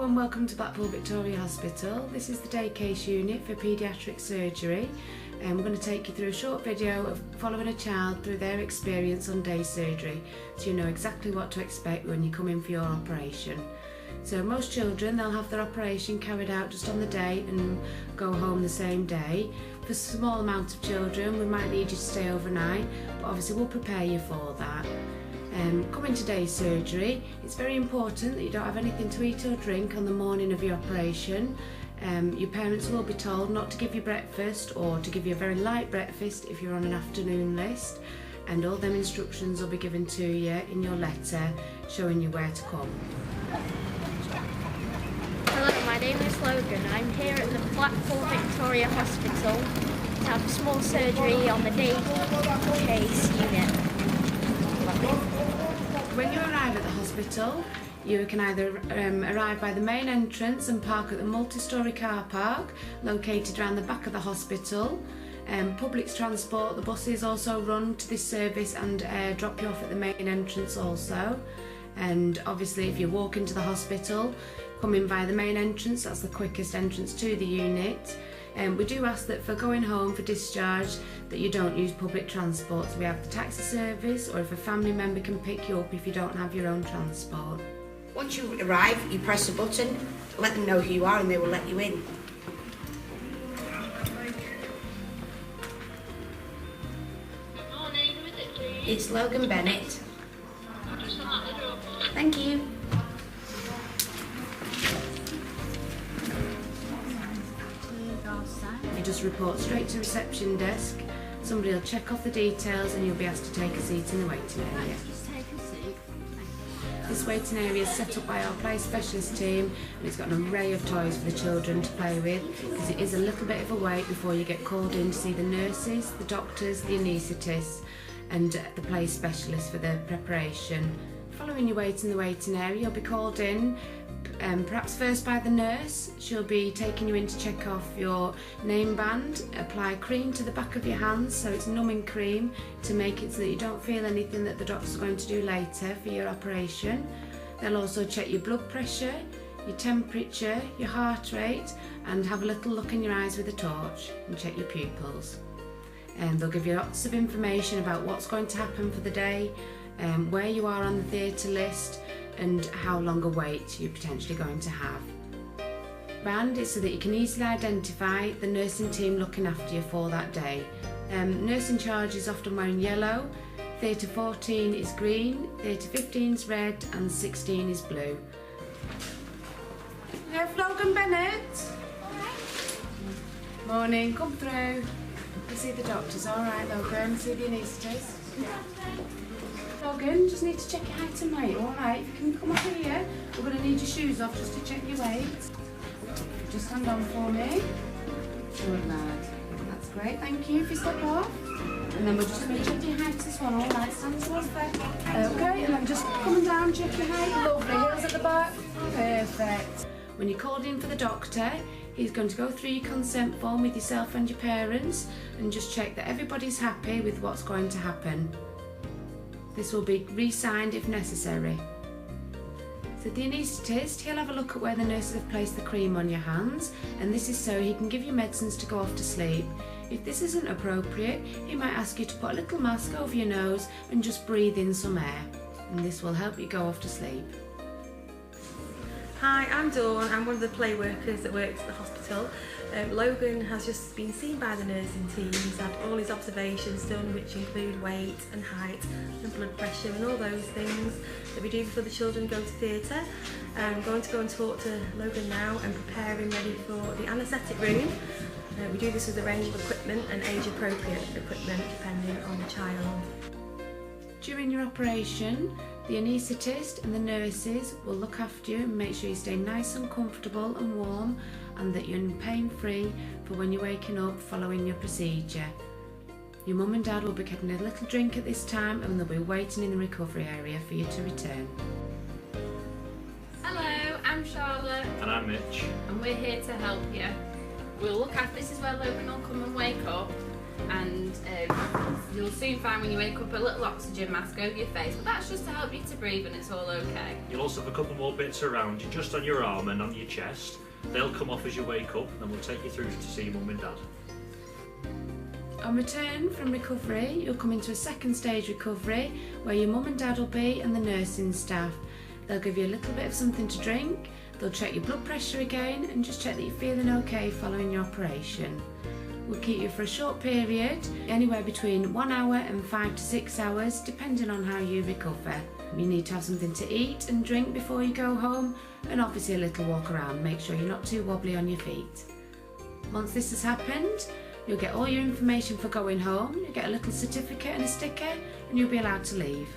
and welcome to Blackpool Victoria Hospital. This is the day case unit for paediatric surgery, and we're going to take you through a short video of following a child through their experience on day surgery, so you know exactly what to expect when you come in for your operation. So most children, they'll have their operation carried out just on the day and go home the same day. For a small amount of children, we might need you to stay overnight, but obviously we'll prepare you for that. Coming to day surgery, it's very important that you don't have anything to eat or drink on the morning of your operation. Your parents will be told not to give you breakfast or to give you a very light breakfast if you're on an afternoon list, and all them instructions will be given to you in your letter showing you where to come. Hello, my name is Logan. I'm here at the Blackpool Victoria Hospital to have a small surgery on the day case unit. When you arrive at the hospital, you can either arrive by the main entrance and park at the multi-storey car park located around the back of the hospital. Public transport, the buses also run to this service and drop you off at the main entrance also. And obviously if you walk into the hospital, come in via the main entrance, that's the quickest entrance to the unit. We do ask that for going home for discharge that you don't use public transport. So we have the taxi service, or if a family member can pick you up if you don't have your own transport. Once you arrive, you press a button, let them know who you are and they will let you in. Morning, who is it, please? It's Logan Bennett. Just unlock the door. Thank you. You just report straight to reception desk, somebody will check off the details and you'll be asked to take a seat in the waiting area. This waiting area is set up by our play specialist team, and it's got an array of toys for the children to play with, because it is a little bit of a wait before you get called in to see the nurses, the doctors, the anaesthetists and the play specialist for the preparation. Following your wait in the waiting area, you'll be called in, perhaps first by the nurse. She'll be taking you in to check off your name band, apply cream to the back of your hands, so it's numbing cream to make it so that you don't feel anything that the doctor's going to do later for your operation. They'll also check your blood pressure, your temperature, your heart rate, and have a little look in your eyes with a torch and check your pupils. And they'll give you lots of information about what's going to happen for the day, where you are on the theatre list, and how long a wait you're potentially going to have. Band is so that you can easily identify the nursing team looking after you for that day. Nurse in charge is often wearing yellow, Theatre 14 is green, Theatre 15 is red and 16 is blue. Hello, Logan Bennett. Morning, come through. You see the doctors, alright Logan, see the anaesthetist. Logan, just need to check your height and weight, alright? If you can come over here, we're going to need your shoes off just to check your weight. Just stand on for me. Good lad. That's great, thank you. If you step off. And then we're just going to check your height as well, alright? Stand towards there. Okay, and then just coming down, check your height. Lovely, heels at the back. Perfect. When you're called in for the doctor, he's going to go through your consent form with yourself and your parents and just check that everybody's happy with what's going to happen. This will be re-signed if necessary. So the anaesthetist, he'll have a look at where the nurses have placed the cream on your hands, and this is so he can give you medicines to go off to sleep. If this isn't appropriate, he might ask you to put a little mask over your nose and just breathe in some air, and this will help you go off to sleep. Hi, I'm Dawn. I'm one of the play workers that works at the hospital. Logan has just been seen by the nursing team. He's had all his observations done, which include weight and height and blood pressure and all those things that we do before the children go to theatre. I'm going to go and talk to Logan now and prepare him ready for the anaesthetic room. We do this with a range of equipment and age-appropriate equipment depending on the child. During your operation, the anaesthetist and the nurses will look after you and make sure you stay nice and comfortable and warm, and that you're pain-free for when you're waking up following your procedure. Your mum and dad will be getting a little drink at this time, and they'll be waiting in the recovery area for you to return. Hello, I'm Charlotte. And I'm Mitch. And we're here to help you. We'll look after, this is where Logan will come and wake up. and you'll soon find when you wake up a little oxygen mask over your face, but that's just to help you to breathe and it's all okay. You'll also have a couple more bits around you, just on your arm and on your chest. They'll come off as you wake up, and then we'll take you through to see your mum and dad. On return from recovery, you'll come into a second stage recovery where your mum and dad will be and the nursing staff. They'll give you a little bit of something to drink, they'll check your blood pressure again and just check that you're feeling okay following your operation. We'll keep you for a short period, anywhere between 1 hour and 5 to 6 hours, depending on how you recover. You need to have something to eat and drink before you go home, and obviously a little walk around. Make sure you're not too wobbly on your feet. Once this has happened, you'll get all your information for going home, you'll get a little certificate and a sticker, and you'll be allowed to leave.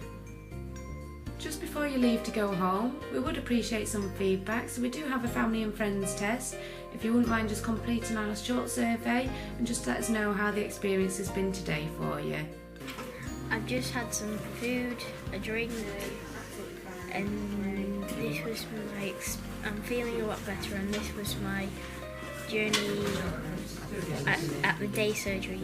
Just before you leave to go home, we would appreciate some feedback, so we do have a family and friends test. If you wouldn't mind just completing our short survey and just let us know how the experience has been today for you. I've just had some food, a drink, and this was I'm feeling a lot better, and this was my journey at the day surgery.